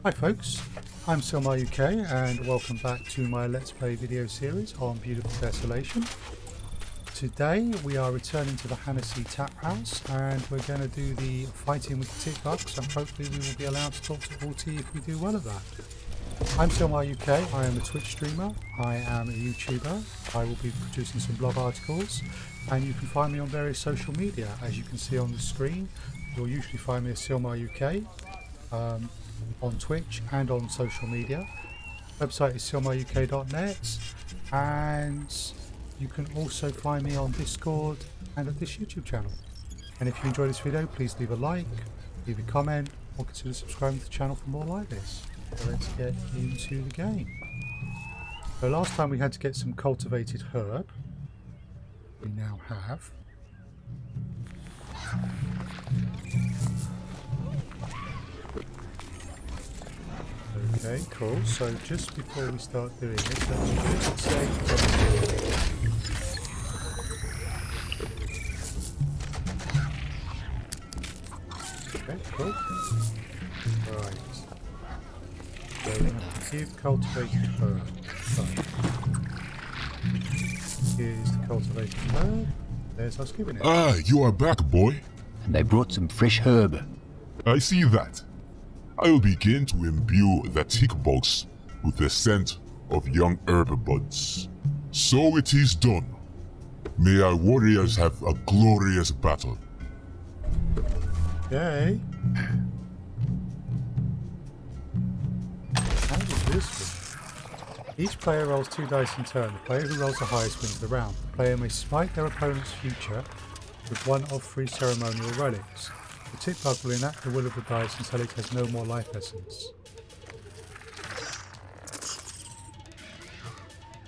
Hi folks, I'm SilmarUK and welcome back to my Let's Play video series on Beautiful Desolation. Today we are returning to the Hennessy Tap House and we're going to do the fighting with the Tik Bugs, and hopefully we will be allowed to talk to Oothee if we do well at that. I'm SilmarUK, I am a Twitch streamer, I am a YouTuber, I will be producing some blog articles, and you can find me on various social media. As you can see on the screen, you'll usually find me as SilmarUK on Twitch and on social media. Website is silmaruk.net, and you can also find me on Discord and at this YouTube channel. And if you enjoyed this video, please leave a like, leave a comment, or consider subscribing to the channel for more like this. So let's get into the game. So last time we had to get some cultivated herb. We now have. Okay, cool. So just before we start doing this, let's just say. Okay, cool. Right. So we're going to give cultivated herb. So here's the cultivated herb. There's us giving it. Ah, you are back, boy. And I brought some fresh herb. I see that. I will begin to imbue the Tik Bugs with the scent of young herb buds. So it is done. May our warriors have a glorious battle. Okay. How does this work? Each player rolls 2 dice in turn. The player who rolls the highest wins the round. The player may smite their opponent's future with one of 3 ceremonial relics. The Tik Bug will enact the will of the dice until it has no more life essence.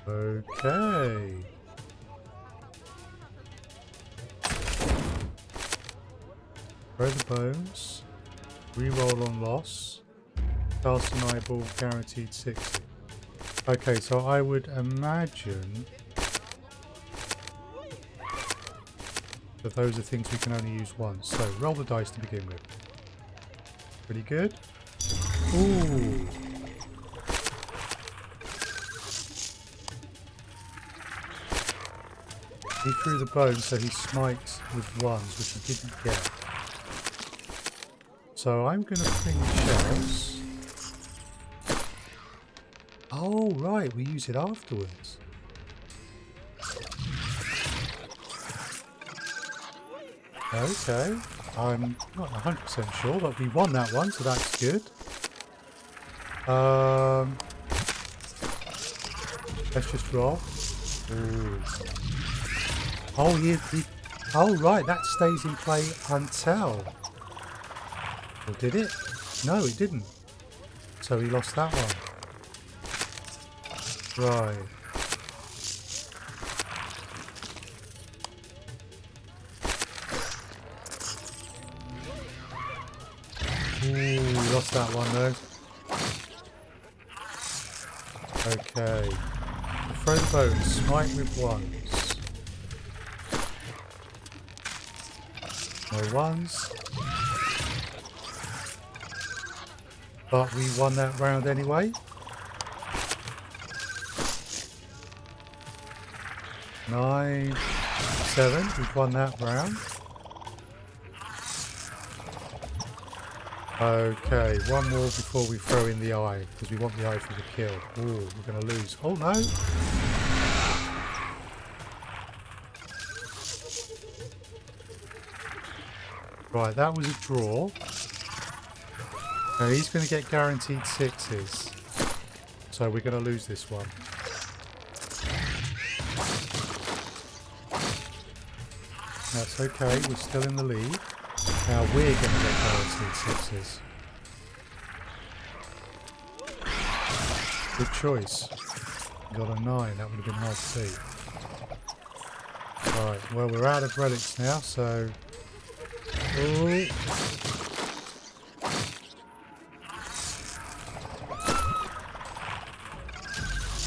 Okay. Throw the bones. Reroll on loss. Cast an eyeball, guaranteed 60. Okay, so I would imagine that those are things we can only use once. So roll the dice to begin with. Pretty good. Ooh. He threw the bone, so he smites with ones, which he didn't get. So I'm going to fling shells. Oh, right, we use it afterwards. Okay, I'm not 100% sure, but we won that one, so that's good. Let's just roll. Ooh. Oh, oh, right, that stays in play until. Or did it? No, it didn't. So he lost that one. Right. Ooh, lost that one though. Okay. Throw the bone, smite with ones. No ones. But we won that round anyway. 9, 7, we've won that round. Okay, one more before we throw in the eye, because we want the eye for the kill. Ooh, we're going to lose. Oh no! Right, that was a draw. Now he's going to get guaranteed 6s. So we're going to lose this one. That's okay, we're still in the lead. Now we're going to get guaranteed 6s. Good choice. Got a 9, that would have been hard to see. Right, well we're out of relics now, so... Ooh.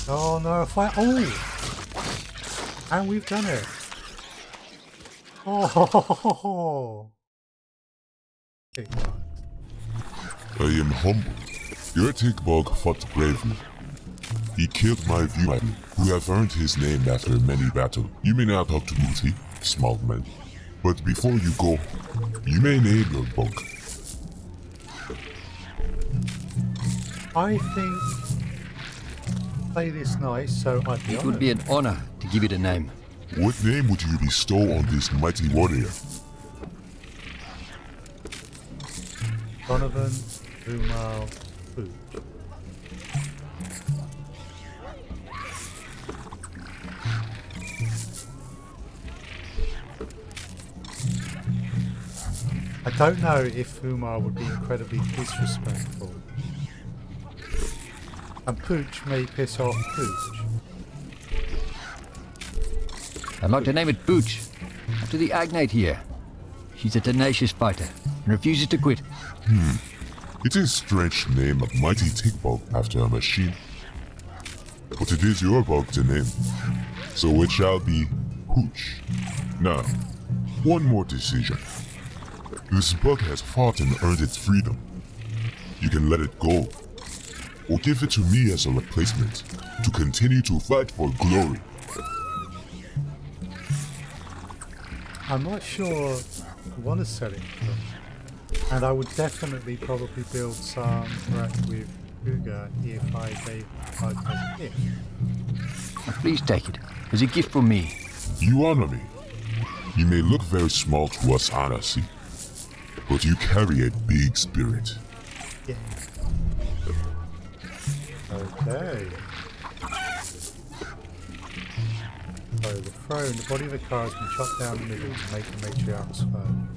Oh no, a fight! Oh! And we've done it! Oh! I am humbled. Your Tik Bug fought bravely. He killed my viewer, who have earned his name after many battles. You may now talk to Oothee, small man. But before you go, you may name your bug. I think play this nice, so I'd be It would be an honor to give it a name. What name would you bestow on this mighty warrior? Donovan, Umal, Pooch. I don't know if Umar would be incredibly disrespectful. And Pooch may piss off Pooch. I'd like to name it Pooch, after the Agnate here. She's a tenacious fighter and refuses to quit. It is a strange name, a mighty Tik Bug after a machine. But it is your bug to name, so it shall be Pooch. Now, one more decision. This bug has fought and earned its freedom. You can let it go, or give it to me as a replacement to continue to fight for glory. I'm not sure I want to sell it to them. And I would definitely probably build some rack with Uga if I gave Bug as a gift. Now please take it, as a gift from me. You honor me. You may look very small to us, Anasi, but you carry a big spirit. Yeah. Okay. So the throne, the body of the car has been chopped down the middle to make the matriarch's throne.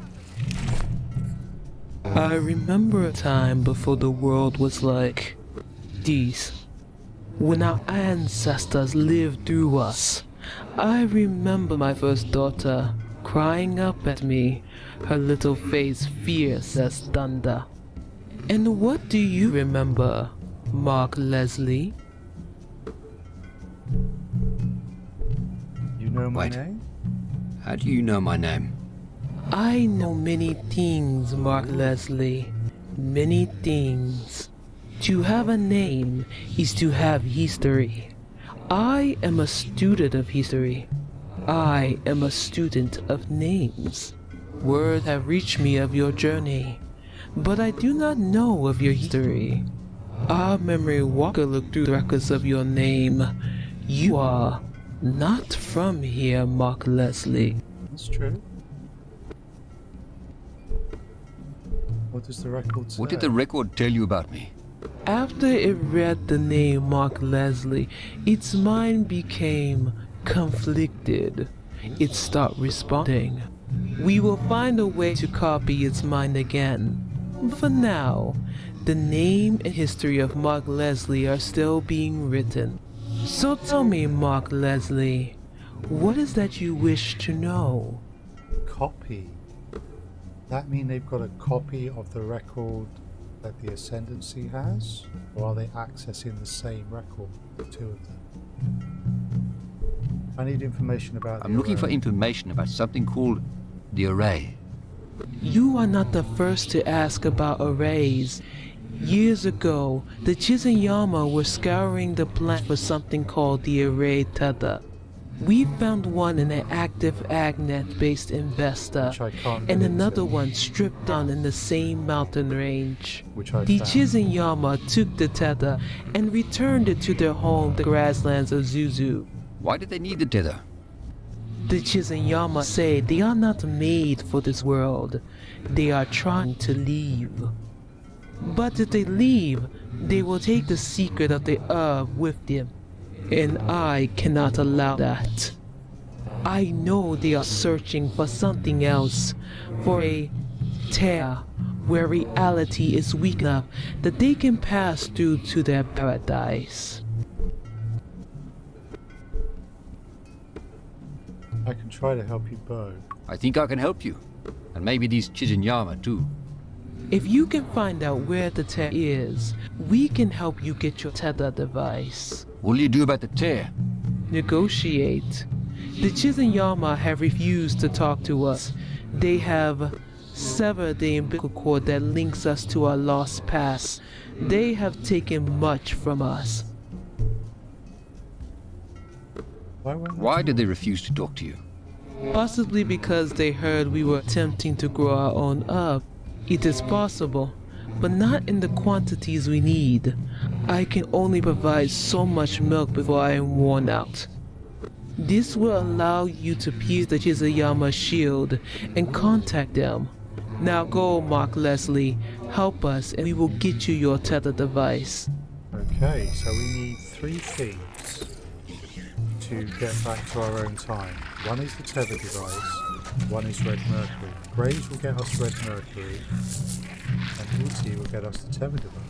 I remember a time before the world was like this, when our ancestors lived through us. I remember my first daughter crying up at me, her little face fierce as thunder. And what do you remember, Mark Leslie? You know my Wait. name? How do you know my name? I know many things, Mark Leslie. Many things. To have a name is to have history. I am a student of history. I am a student of names. Word have reached me of your journey, but I do not know of your history. Our memory walker looked through the records of your name. You are not from here, Mark Leslie. That's true. What does the record say? What did the record tell you about me? After it read the name Mark Leslie, its mind became conflicted. It stopped responding. We will find a way to copy its mind again. For now, the name and history of Mark Leslie are still being written. So tell me, Mark Leslie, what is that you wish to know? Copy. That mean they've got a copy of the record that the Ascendancy has? Or are they accessing the same record, the two of them? I need information about the I'm looking for array. information about something called the Array. You are not the first to ask about arrays. Years ago, the Chiznyama were scouring the planet for something called the Array Tether. We found one in an active Agnet-based investor, Which I can't and get another into. one stripped down in the same mountain range. Which I The found. Chiznyama took the tether and returned it to their home, the grasslands of Zuzu. Why did they need the tether? The Chiznyama say they are not made for this world. They are trying to leave. But if they leave, they will take the secret of the herb with them. And I cannot allow that. I know they are searching for something else, for a tear where reality is weak enough that they can pass through to their paradise. I can try to help you, Bo. I think I can help you. And maybe these Chiznyama too. If you can find out where the tear is, we can help you get your tether device. What will you do about the tear? Negotiate. The Chiznyama have refused to talk to us. They have sever the umbilical cord that links us to our lost past. They have taken much from us. Why did they refuse to talk to you? Possibly because they heard we were attempting to grow our own herb. It is possible, but not in the quantities we need. I can only provide so much milk before I am worn out. This will allow you to pierce the Chiznyama shield and contact them. Now go, Mark Leslie. Help us and we will get you your tether device. Okay, so we need 3 things to get back to our own time. One is the tether device, one is red mercury. Graves will get us red mercury, and Oothee will get us the tether device.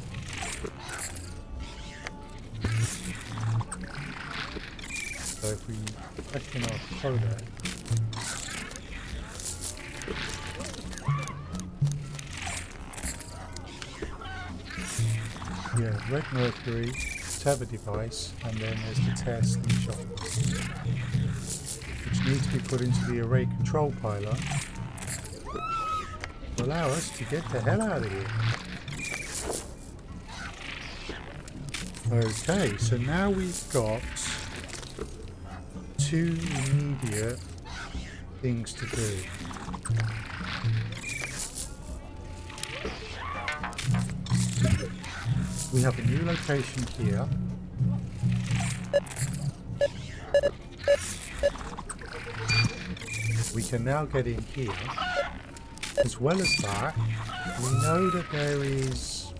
So if we check in our codex, yeah, red mercury, tether device, and then there's the tear slingshot, which needs to be put into the array control pylon to allow us to get the hell out of here. Okay, so now we've got 2 immediate things to do. We have a new location here. We can now get in here. As well as that, we know that there is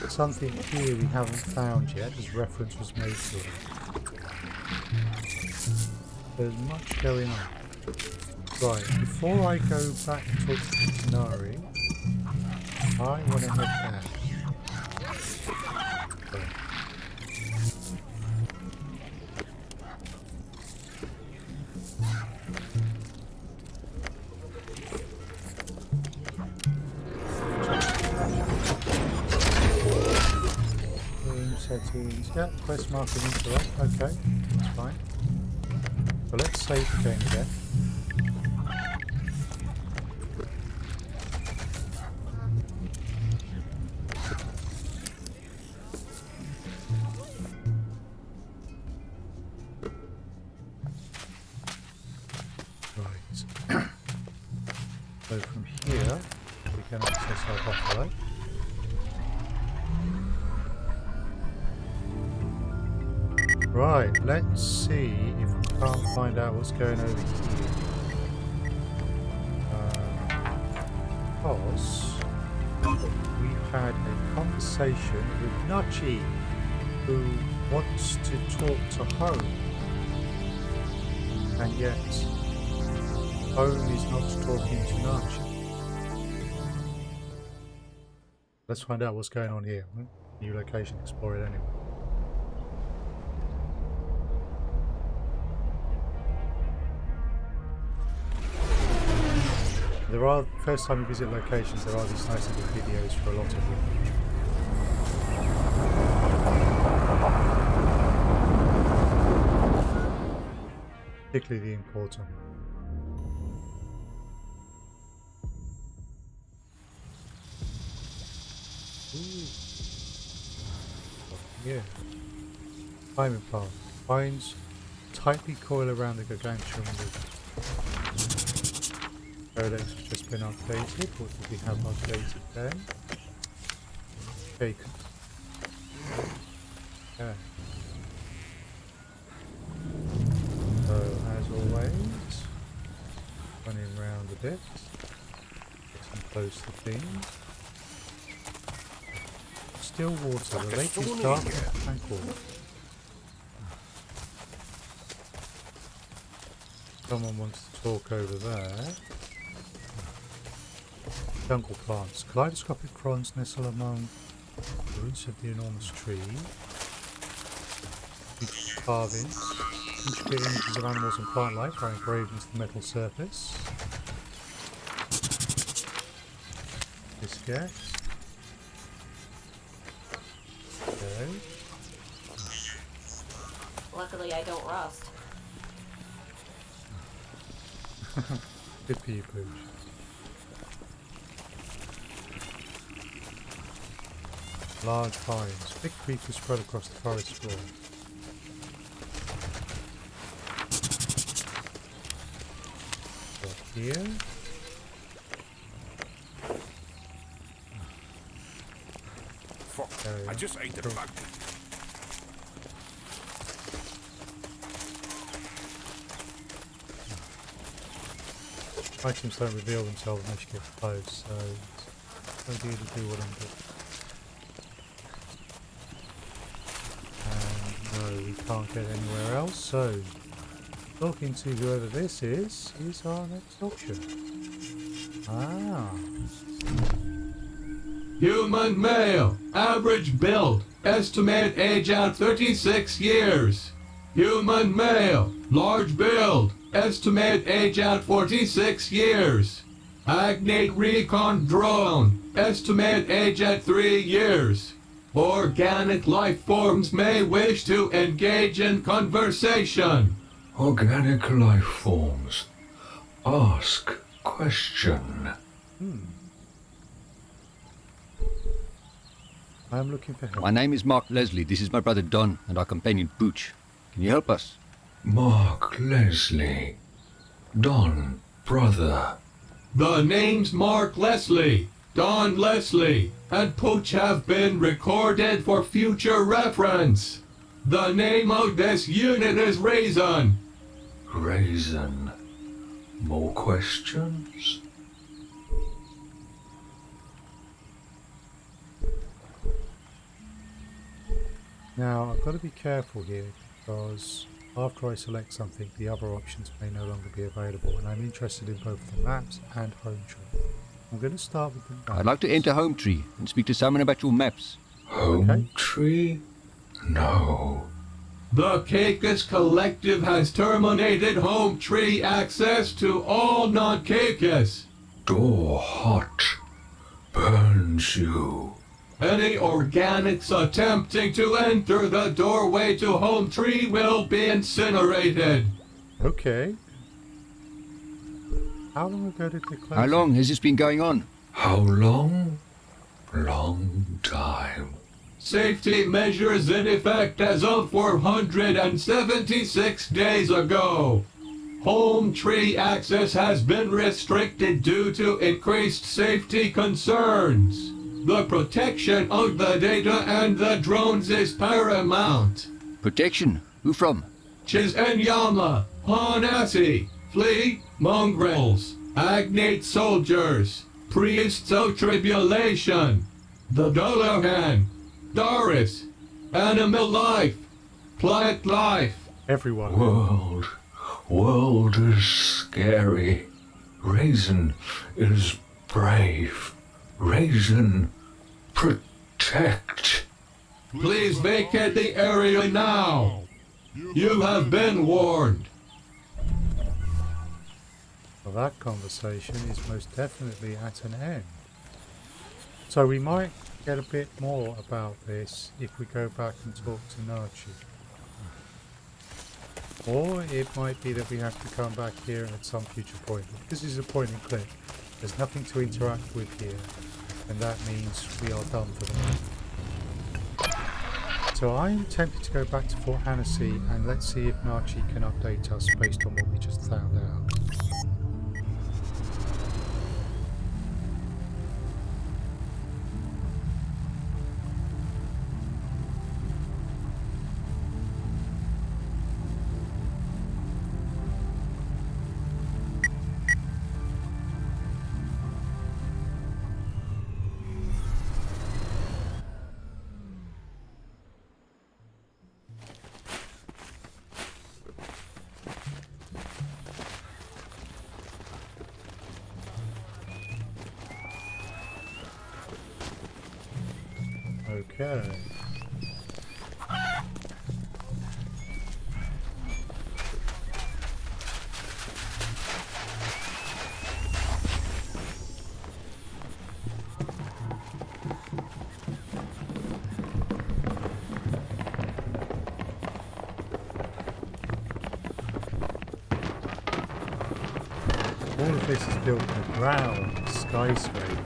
something here we haven't found yet, as reference was made to it. There's much going on. Right, before I go back and talk to Nari, I want to head back. Settings, yeah, quest marker incorrect, okay, that's fine. So let's save the game again. Right. So from here, we can access our buffalo. Right, let's see if we can't find out what's going over here. Because we've had a conversation with Nachi, who wants to talk to Hone, and yet Hone is not talking to Nachi. Let's find out what's going on here. New location, explore it anyway. There are, first time you visit locations, there are these nice little videos for a lot of them. Particularly the important. Ooh. Yeah. Time implant. Vines tightly coil around the gargantuan root. Codex has just been updated. What do we have updated there? Bacon. Okay. So as always, running around a bit, getting close to things. Still water. The lake is dark and tranquil. Someone wants to talk over there. Jungle plants. Kaleidoscopic fronds nestle among the roots of the enormous tree. Beautiful carvings. Intricate images of animals and plant life are engraved into the metal surface. Biscuit. Okay. Luckily I don't rust. Good for you, Pooch. Large vines. Big creepers spread across the forest floor. So here. Fuck, I just ate the bug. Items don't reveal themselves unless you get close, so it's no idea to do what I'm doing. And no, we can't get anywhere else, so talking to whoever this is our next option. Ah. Human male, average build, estimate age at 36 years. Human male, large build, estimate age at 46 years. Agnate recon drone, estimate age at 3 years. Organic life forms may wish to engage in conversation. Organic life forms. Ask question. I'm looking for help. My name is Mark Leslie. This is my brother Don and our companion Booch. Can you help us? Mark Leslie. Don, brother. The names Mark Leslie, Don Leslie, and Pooch have been recorded for future reference. The name of this unit is Raisin. Raisin. More questions? Now, I've got to be careful here because after I select something, the other options may no longer be available, and I'm interested in both the maps and home tree. I'm going to start with the maps. I'd like to enter Home Tree and speak to someone about your maps. Home Okay. tree? No. The Caicus Collective has terminated home tree access to all non-Caicus. Door hot. Burns you. Any organics attempting to enter the doorway to home tree will be incinerated. Okay. How long ago did they close? How long has this been going on? How long? Long time. Safety measures in effect as of 476 days ago. Home tree access has been restricted due to increased safety concerns. The protection of the data and the drones is paramount. Protection? Who from? Chiznyama, Hanasi, Fleet, mongrels, agnate soldiers, priests of tribulation, the Dolohan, Doris, animal life, plant life. Everyone. World is scary. Raisin is brave. Raisin, protect. Please vacate the area now. You have been warned. Well, that conversation is most definitely at an end. So we might get a bit more about this if we go back and talk to Nachi. Or it might be that we have to come back here at some future point. But this is a point and click. There's nothing to interact with here. And that means we are done for the moment. So I'm tempted to go back to Fort Hennessy and let's see if Nachi can update us based on what we just found out. Okay. All of this is built in the ground, skyscrapers.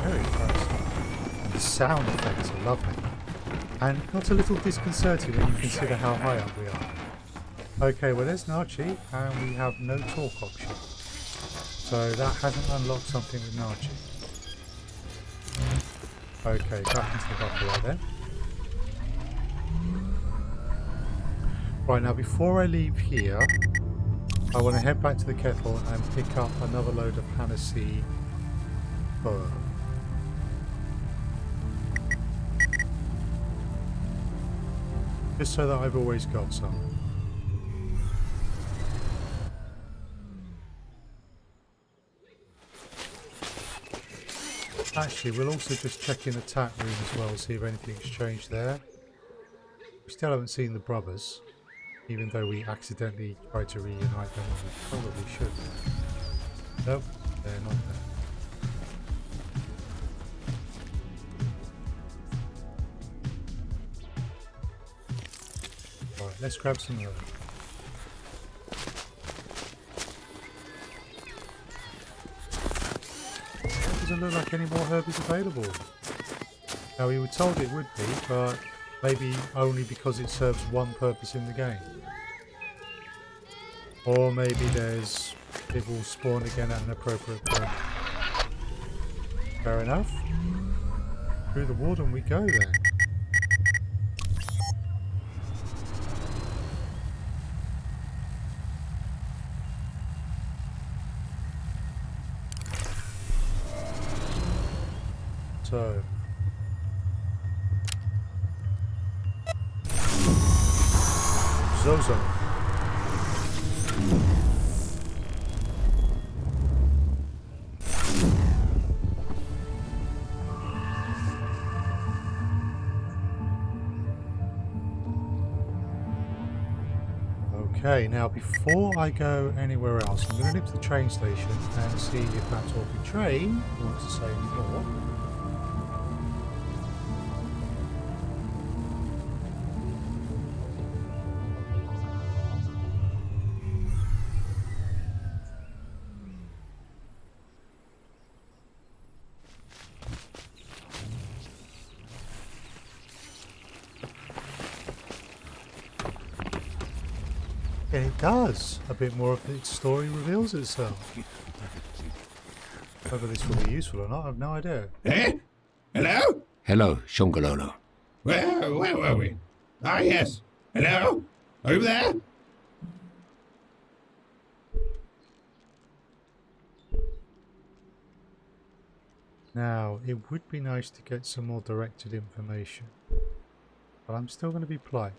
Very fascinating. The sound effects are lovely. And not a little disconcerting when you consider how high up we are. Okay, well there's Narchi, and we have no talk option. So that hasn't unlocked something with Narchi. Okay, back into the buffer right there. Right, now before I leave here, I want to head back to the kettle and pick up another load of Hennessy fur. Just so that I've always got some. Actually, we'll also just check in the tap room as well, see if anything's changed there. We still haven't seen the brothers, even though we accidentally tried to reunite them when we probably should. Nope, they're not there. Right, let's grab some herb. Doesn't look like any more herb is available. Now we were told it would be, but maybe only because it serves one purpose in the game. Or maybe it will spawn again at an appropriate point. Fair enough. Through the warden we go then. So Zozo. Okay, now before I go anywhere else, I'm going to nip to the train station and see if that talking train wants to say any more. It does. A bit more of its story reveals itself. Whether this will be useful or not, I have no idea. Eh? Hello? Hello, Shongololo. Where were we? Ah, yes. Hello? Are you there? Now, it would be nice to get some more directed information. But I'm still going to be polite.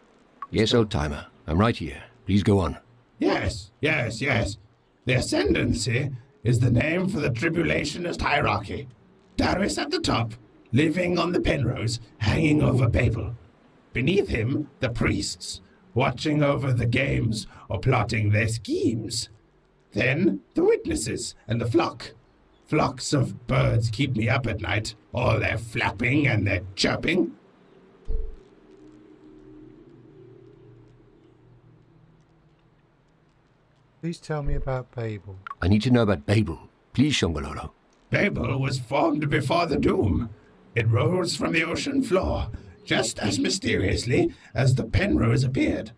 Yes, old timer. I'm right here. Please go on. Yes. The Ascendancy is the name for the tribulationist hierarchy. Darius at the top, living on the Penrose, hanging over Babel. Beneath him, the priests, watching over the games or plotting their schemes. Then, the witnesses and the flock. Flocks of birds keep me up at night, all their flapping and their chirping. Please tell me about Babel. I need to know about Babel. Please, Shongololo. Babel was formed before the Doom. It rose from the ocean floor, just as mysteriously as the Penrose appeared.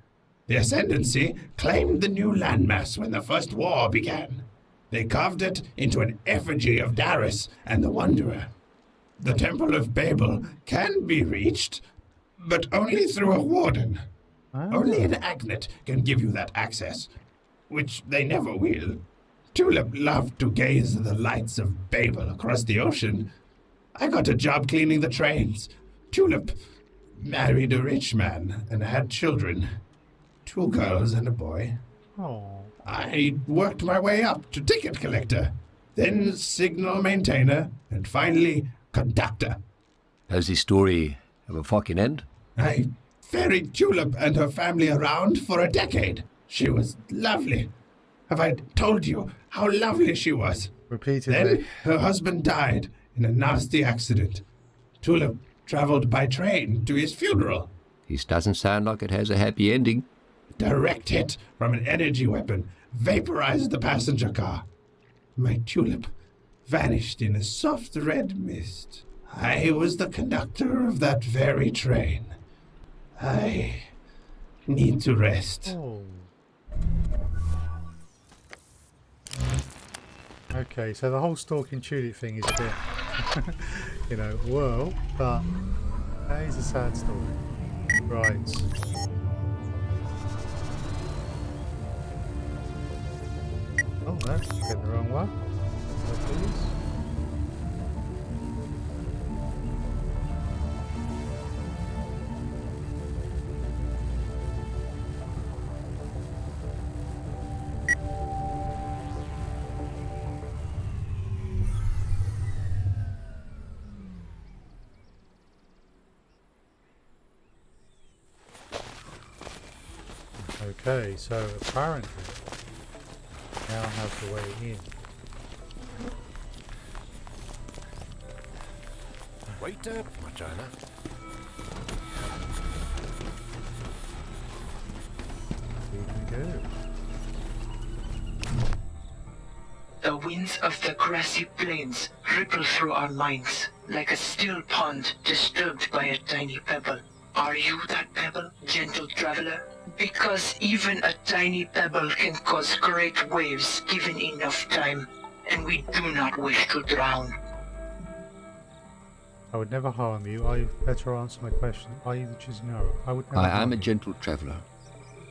The Ascendancy claimed the new landmass when the First War began. They carved it into an effigy of Darius and the Wanderer. The Temple of Babel can be reached, but only through a warden. Only an agnet can give you that access, which they never will. Tulip loved to gaze at the lights of Babel across the ocean. I got a job cleaning the trains. Tulip married a rich man and had children. 2 girls and a boy. Oh. I worked my way up to ticket collector, then signal maintainer, and finally conductor. Does this story have a fucking end? I ferried Tulip and her family around for a decade. She was lovely. Have I told you how lovely she was? Repeatedly. Then her husband died in a nasty accident. Tulip traveled by train to his funeral. This doesn't sound like it has a happy ending. Direct hit from an energy weapon vaporized the passenger car. My Tulip vanished in a soft red mist. I was the conductor of that very train. I need to rest. Oh. Okay, so the whole stalking Tulip thing is a bit, you know, well, but that is a sad story. Right. Oh no, getting the wrong one. Please. Okay, so apparently now I have the way in. Wait up, Majana. Here we go. The winds of the grassy plains ripple through our minds like a still pond disturbed by a tiny pebble. Are you that pebble, gentle traveler? Because even a tiny pebble can cause great waves given enough time, and we do not wish to drown. I would never harm you. You better answer my question. Are you the Chiznyama? I would never I harm am a you. gentle traveler.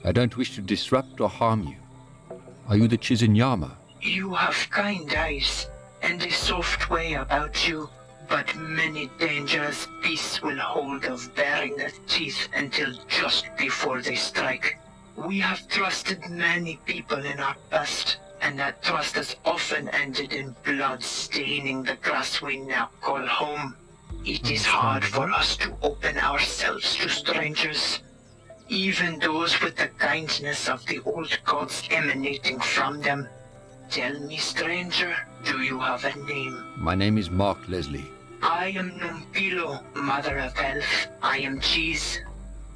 I don't wish to disrupt or harm you. Are you the Chiznyama? You have kind eyes, and a soft way about you, but many dangerous beasts will hold of baring their teeth until just before they strike. We have trusted many people in our past, and that trust has often ended in blood staining the grass we now call home. It is hard for us to open ourselves to strangers, even those with the kindness of the old gods emanating from them. Tell me, stranger, do you have a name? My name is Mark Leslie. I am Numpilo, Mother of Health. I am Cheese.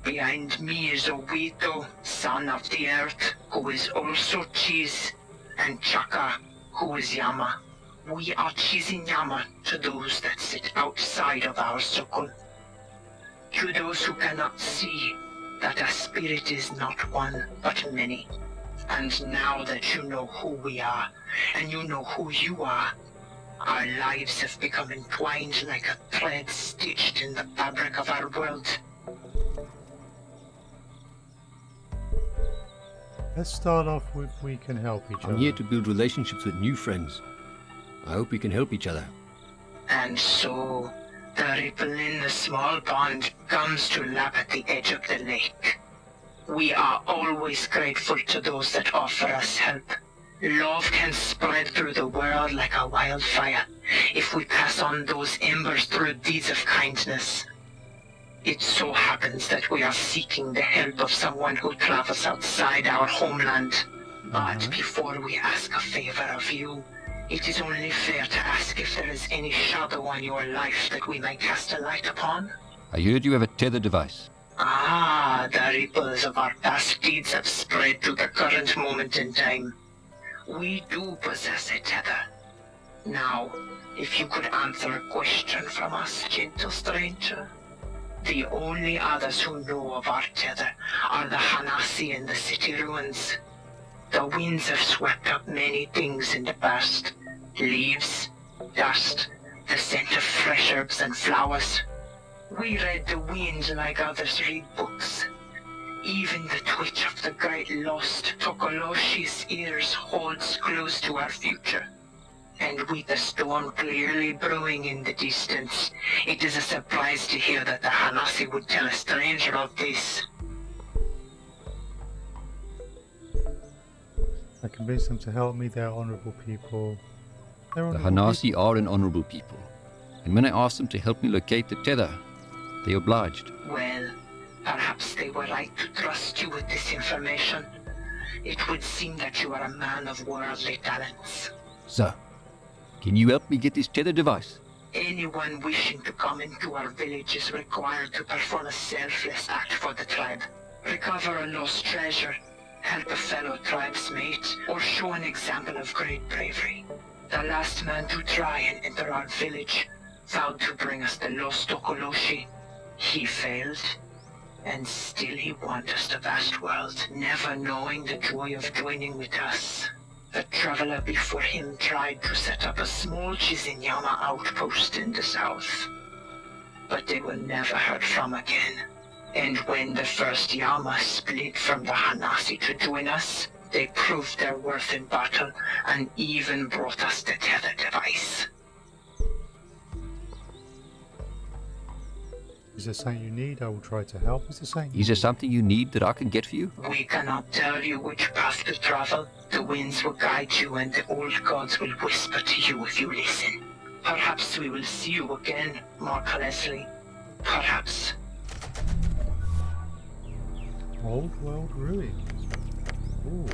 Behind me is Owito, Son of the Earth, who is also Cheese, and Chaka, who is Yama. We are Chiznyama to those that sit outside of our circle. To those who cannot see that a spirit is not one, but many. And now that you know who we are, and you know who you are, our lives have become entwined like a thread stitched in the fabric of our world. Let's start off with we can help each other. I'm here to build relationships with new friends. I hope we can help each other. And so, the ripple in the small pond comes to lap at the edge of the lake. We are always grateful to those that offer us help. Love can spread through the world like a wildfire if we pass on those embers through deeds of kindness. It so happens that we are seeking the help of someone who travels outside our homeland. But before we ask a favor of you, it is only fair to ask if there is any shadow on your life that we may cast a light upon. I heard you have a tether device. Ah, the ripples of our past deeds have spread to the current moment in time. We do possess a tether. Now, if you could answer a question from us, gentle stranger. The only others who know of our tether are the Hanasi in the city ruins. The winds have swept up many things in the past. Leaves, dust, the scent of fresh herbs and flowers. We read the wind like others read books. Even the twitch of the great lost Tokoloshi's ears holds close to our future. And with the storm clearly brewing in the distance, it is a surprise to hear that the Hanasi would tell a stranger of this. I convinced them to help me. They're honourable people. They're The honourable Hanasi are an honorable people. And when I asked them to help me locate the tether, they obliged. Well, perhaps they were right to trust you with this information. It would seem that you are a man of worldly talents. So, can you help me get this tether device? Anyone wishing to come into our village is required to perform a selfless act for the tribe. Recover a lost treasure, help a fellow tribesmate, or show an example of great bravery. The last man to try and enter our village vowed to bring us the lost Okoloshi. He failed, and still he wanders the vast world, never knowing the joy of joining with us. The traveler before him tried to set up a small Chiznyama outpost in the south, but they were never heard from again. And when the first Yama split from the Hanasi to join us, they proved their worth in battle and even brought us the tether device. Is there something you need? I will try to help. Is there something? Is there something you need that I can get for you? We cannot tell you which path to travel. The winds will guide you and the old gods will whisper to you if you listen. Perhaps we will see you again, Mark Leslie. Perhaps. Old world ruin. Ooh.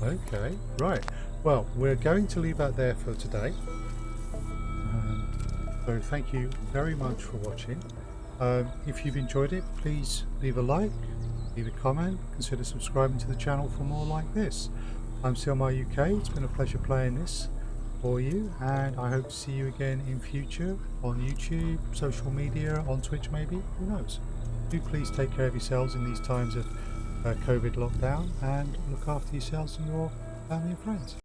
Okay, right. Well, we're going to leave that there for today. So thank you very much for watching. If you've enjoyed it, please leave a like, leave a comment, consider subscribing to the channel for more like this. I'm SilmarUK. It's been a pleasure playing this for you, and I hope to see you again in future on YouTube, social media, on Twitch maybe, who knows. Do please take care of yourselves in these times of COVID lockdown, and look after yourselves and your family and friends.